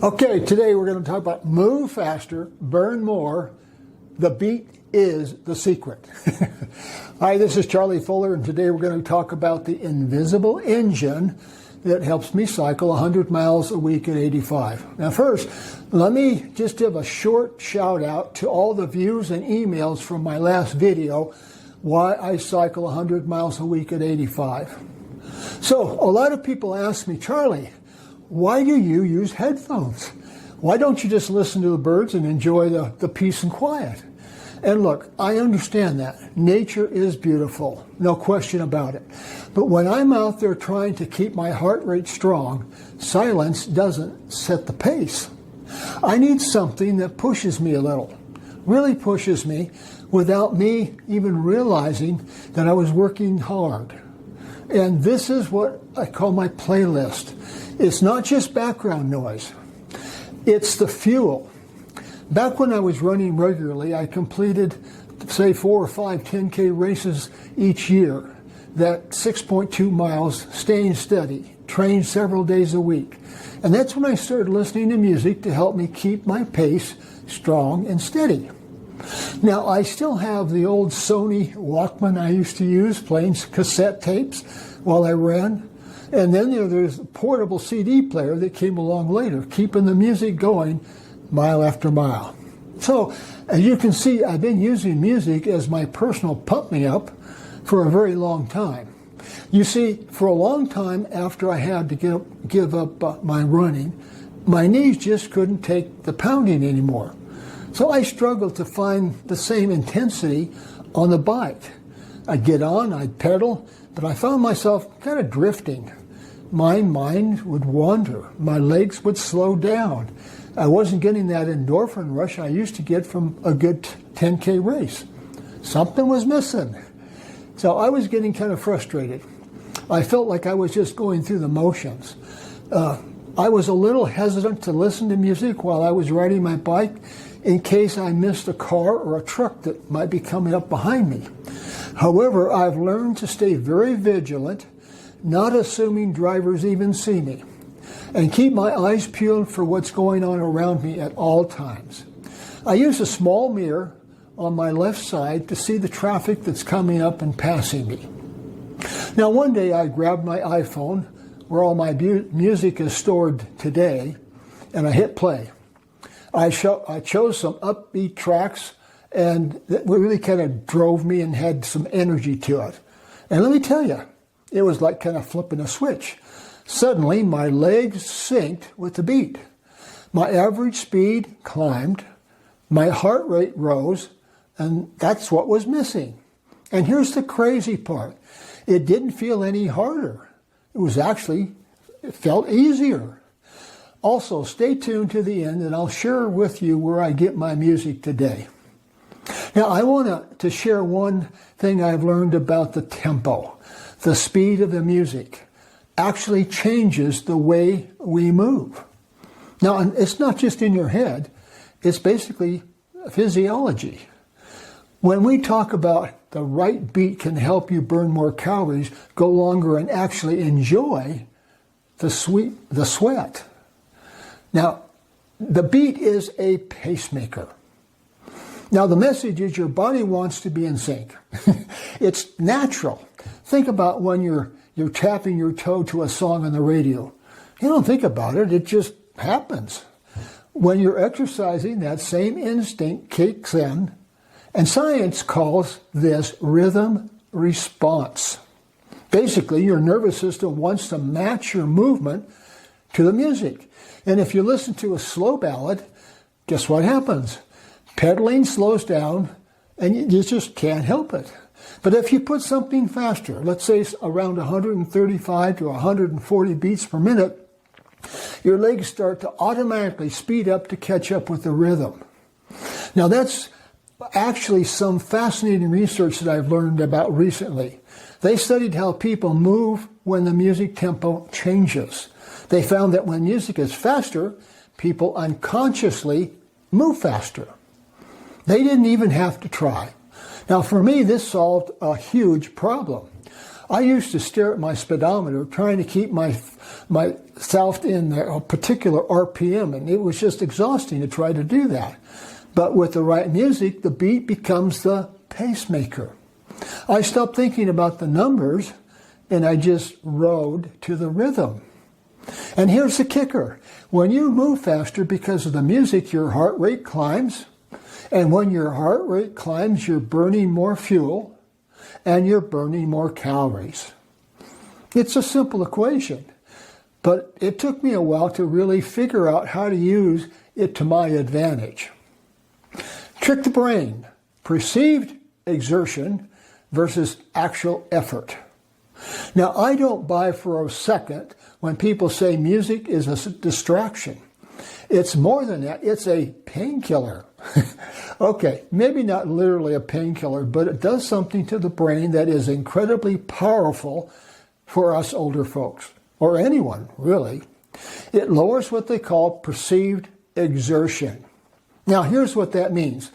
Okay, today we're going to talk about move faster, burn more. The beat is the secret. Hi, this is Charlie Fuller, and today we're going to talk about the invisible engine that helps me cycle 100 miles a week at 85. Now first, let me just give a short shout out to all the views and emails from my last video, why I cycle 100 miles a week at 85. So a lot of people ask me, Charlie, why do you use headphones? Why don't you just listen to the birds and enjoy the peace and quiet? And look, I understand that. Nature is beautiful, no question about it. But when I'm out there trying to keep my heart rate strong, silence doesn't set the pace. I need something that pushes me a little, really pushes me, without me even realizing that I was working hard. And this is what I call my playlist. It's not just background noise. It's the fuel. Back when I was running regularly, I completed, say, 4 or 5 10K races each year. That 6.2 miles, staying steady, trained several days a week. And that's when I started listening to music to help me keep my pace strong and steady. Now, I still have the old Sony Walkman I used to use, playing cassette tapes while I ran. And then there's a portable CD player that came along later, keeping the music going mile after mile. So, as you can see, I've been using music as my personal pump-me-up for a very long time. You see, for a long time after I had to give up my running, my knees just couldn't take the pounding anymore. So I struggled to find the same intensity on the bike. I'd get on, I'd pedal, but I found myself kind of drifting. My mind would wander. My legs would slow down. I wasn't getting that endorphin rush I used to get from a good 10K race. Something was missing. So I was getting kind of frustrated. I felt like I was just going through the motions. I was a little hesitant to listen to music while I was riding my bike in case I missed a car or a truck that might be coming up behind me. However, I've learned to stay very vigilant, not assuming drivers even see me, and keep my eyes peeled for what's going on around me at all times. I use a small mirror on my left side to see the traffic that's coming up and passing me. Now, one day I grabbed my iPhone, where all my music is stored today, and I hit play. I chose some upbeat tracks, and that really kind of drove me and had some energy to it. And let me tell you, it was like kind of flipping a switch. Suddenly, my legs synced with the beat. My average speed climbed, my heart rate rose, and that's what was missing. And here's the crazy part. It didn't feel any harder. It felt easier. Also, stay tuned to the end, and I'll share with you where I get my music today. Now, I want to share one thing I've learned about the tempo. The speed of the music actually changes the way we move. Now, it's not just in your head. It's basically physiology. When we talk about the right beat can help you burn more calories, go longer, and actually enjoy the sweat. Now, the beat is a pacemaker. Now, the message is your body wants to be in sync. It's natural. Think about when you're tapping your toe to a song on the radio. You don't think about it. It just happens. When you're exercising, that same instinct kicks in, and science calls this rhythm response. Basically, your nervous system wants to match your movement to the music. And if you listen to a slow ballad, guess what happens? Pedaling slows down, and you just can't help it. But if you put something faster, let's say around 135 to 140 beats per minute, your legs start to automatically speed up to catch up with the rhythm. Now, that's actually some fascinating research that I've learned about recently. They studied how people move when the music tempo changes. They found that when music is faster, people unconsciously move faster. They didn't even have to try. Now, for me, this solved a huge problem. I used to stare at my speedometer trying to keep myself in a particular RPM, and it was just exhausting to try to do that. But with the right music, the beat becomes the pacemaker. I stopped thinking about the numbers, and I just rode to the rhythm. And here's the kicker. When you move faster because of the music, your heart rate climbs. And when your heart rate climbs, you're burning more fuel and you're burning more calories. It's a simple equation, but it took me a while to really figure out how to use it to my advantage. Trick the brain. Perceived exertion versus actual effort. Now, I don't buy for a second when people say music is a distraction. It's more than that. It's a painkiller. Okay, maybe not literally a painkiller, but it does something to the brain that is incredibly powerful for us older folks, or anyone, really. It lowers what they call perceived exertion. Now, here's what that means.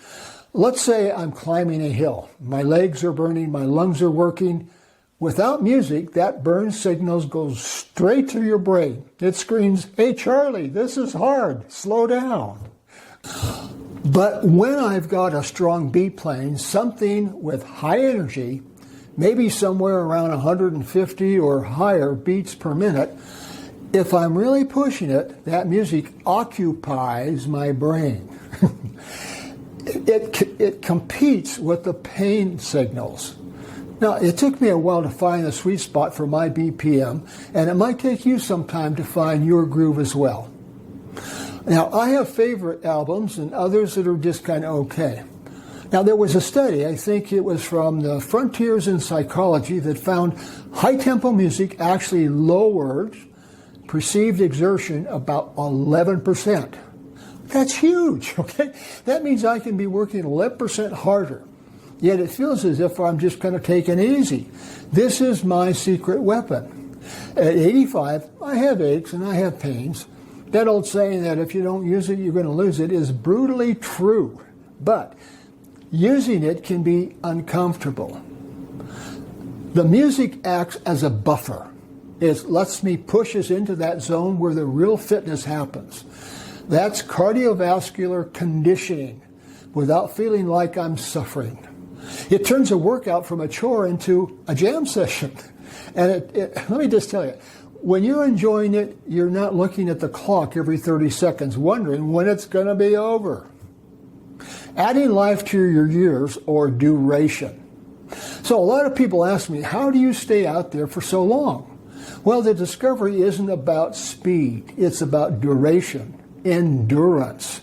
Let's say I'm climbing a hill. My legs are burning, my lungs are working. Without music, that burn signals go straight to your brain. It screams, "Hey, Charlie, this is hard. Slow down." But when I've got a strong beat playing, something with high energy, maybe somewhere around 150 or higher beats per minute, if I'm really pushing it, that music occupies my brain. It competes with the pain signals. Now, it took me a while to find the sweet spot for my BPM, and it might take you some time to find your groove as well. Now, I have favorite albums and others that are just kind of okay. Now, there was a study, I think it was from the Frontiers in Psychology, that found high-tempo music actually lowered perceived exertion about 11%. That's huge, okay? That means I can be working 11% harder. Yet it feels as if I'm just kind of taking it easy. This is my secret weapon. At 85, I have aches and I have pains. That old saying that if you don't use it, you're going to lose it is brutally true. But using it can be uncomfortable. The music acts as a buffer. It lets me push us into that zone where the real fitness happens. That's cardiovascular conditioning without feeling like I'm suffering. It turns a workout from a chore into a jam session. And let me just tell you, when you're enjoying it, you're not looking at the clock every 30 seconds wondering when it's going to be over. Adding life to your years or duration. So a lot of people ask me, how do you stay out there for so long? Well, the discovery isn't about speed. It's about duration, endurance.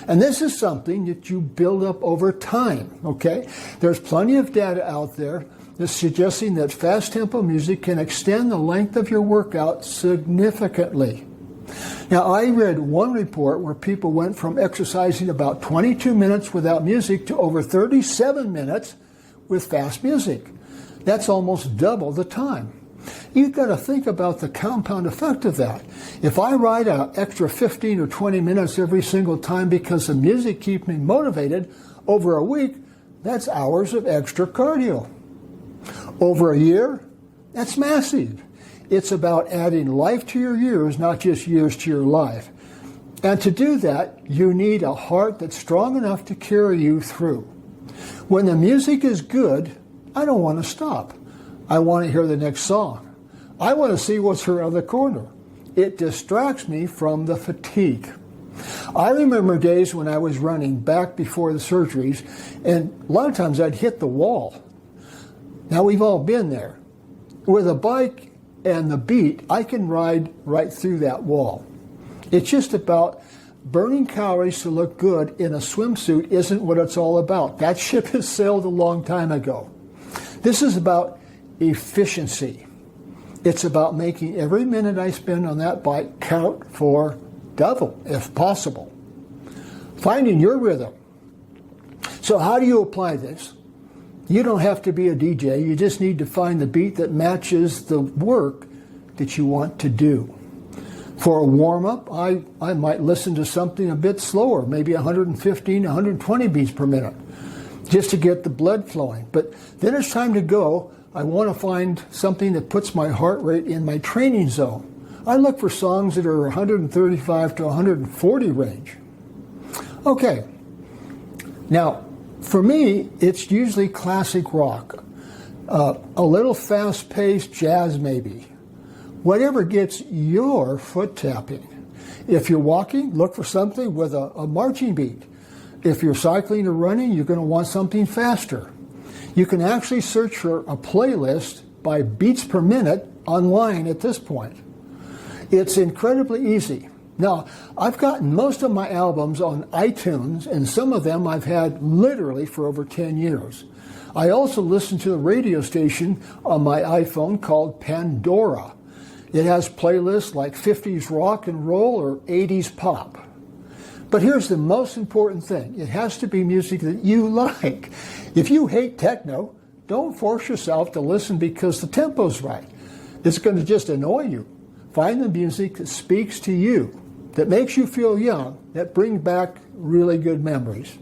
And this is something that you build up over time, okay? There's plenty of data out there that's suggesting that fast-tempo music can extend the length of your workout significantly. Now, I read one report where people went from exercising about 22 minutes without music to over 37 minutes with fast music. That's almost double the time. You've got to think about the compound effect of that. If I ride an extra 15 or 20 minutes every single time because the music keeps me motivated, over a week, that's hours of extra cardio. Over a year, that's massive. It's about adding life to your years, not just years to your life. And to do that, you need a heart that's strong enough to carry you through. When the music is good, I don't want to stop. I want to hear the next song. I want to see what's around the corner. It distracts me from the fatigue. I remember days when I was running back before the surgeries, and a lot of times I'd hit the wall. Now, we've all been there. With a bike and the beat, I can ride right through that wall. It's just about burning calories to look good in a swimsuit isn't what it's all about. That ship has sailed a long time ago. This is about efficiency. It's about making every minute I spend on that bike count for double, if possible. Finding your rhythm. So how do you apply this? You don't have to be a DJ. You just need to find the beat that matches the work that you want to do. For a warm-up, I might listen to something a bit slower, maybe 115, 120 beats per minute, just to get the blood flowing. But then it's time to go. I want to find something that puts my heart rate in my training zone. I look for songs that are 135 to 140 range. Okay, now for me, it's usually classic rock, a little fast-paced jazz maybe, whatever gets your foot tapping. If you're walking, look for something with a marching beat. If you're cycling or running, you're going to want something faster. You can actually search for a playlist by beats per minute online at this point. It's incredibly easy. Now, I've gotten most of my albums on iTunes, and some of them I've had literally for over 10 years. I also listen to a radio station on my iPhone called Pandora. It has playlists like 50s rock and roll or 80s pop. But here's the most important thing. It has to be music that you like. If you hate techno, don't force yourself to listen because the tempo's right. It's going to just annoy you. Find the music that speaks to you, that makes you feel young, that brings back really good memories.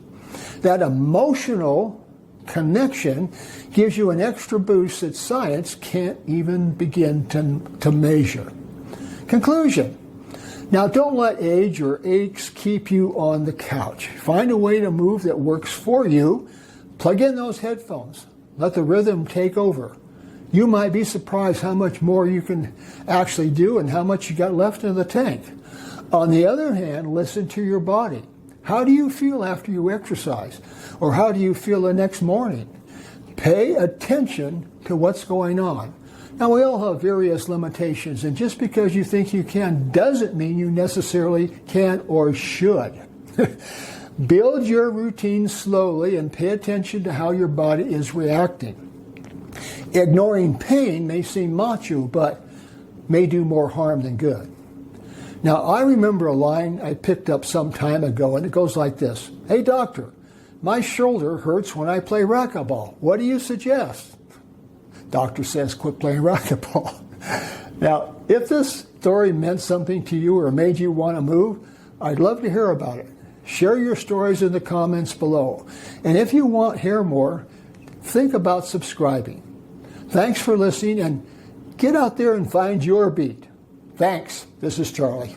That emotional connection gives you an extra boost that science can't even begin to measure. Conclusion. Now, don't let age or aches keep you on the couch. Find a way to move that works for you. Plug in those headphones. Let the rhythm take over. You might be surprised how much more you can actually do and how much you got left in the tank. On the other hand, listen to your body. How do you feel after you exercise? Or how do you feel the next morning? Pay attention to what's going on. Now, we all have various limitations, and just because you think you can doesn't mean you necessarily can or should. Build your routine slowly and pay attention to how your body is reacting. Ignoring pain may seem macho, but may do more harm than good. Now, I remember a line I picked up some time ago, and it goes like this. Hey, doctor, my shoulder hurts when I play racquetball. What do you suggest? Doctor says, quit playing racquetball. Now, if this story meant something to you or made you want to move, I'd love to hear about it. Share your stories in the comments below. And if you want to hear more, think about subscribing. Thanks for listening, and get out there and find your beat. Thanks. This is Charlie.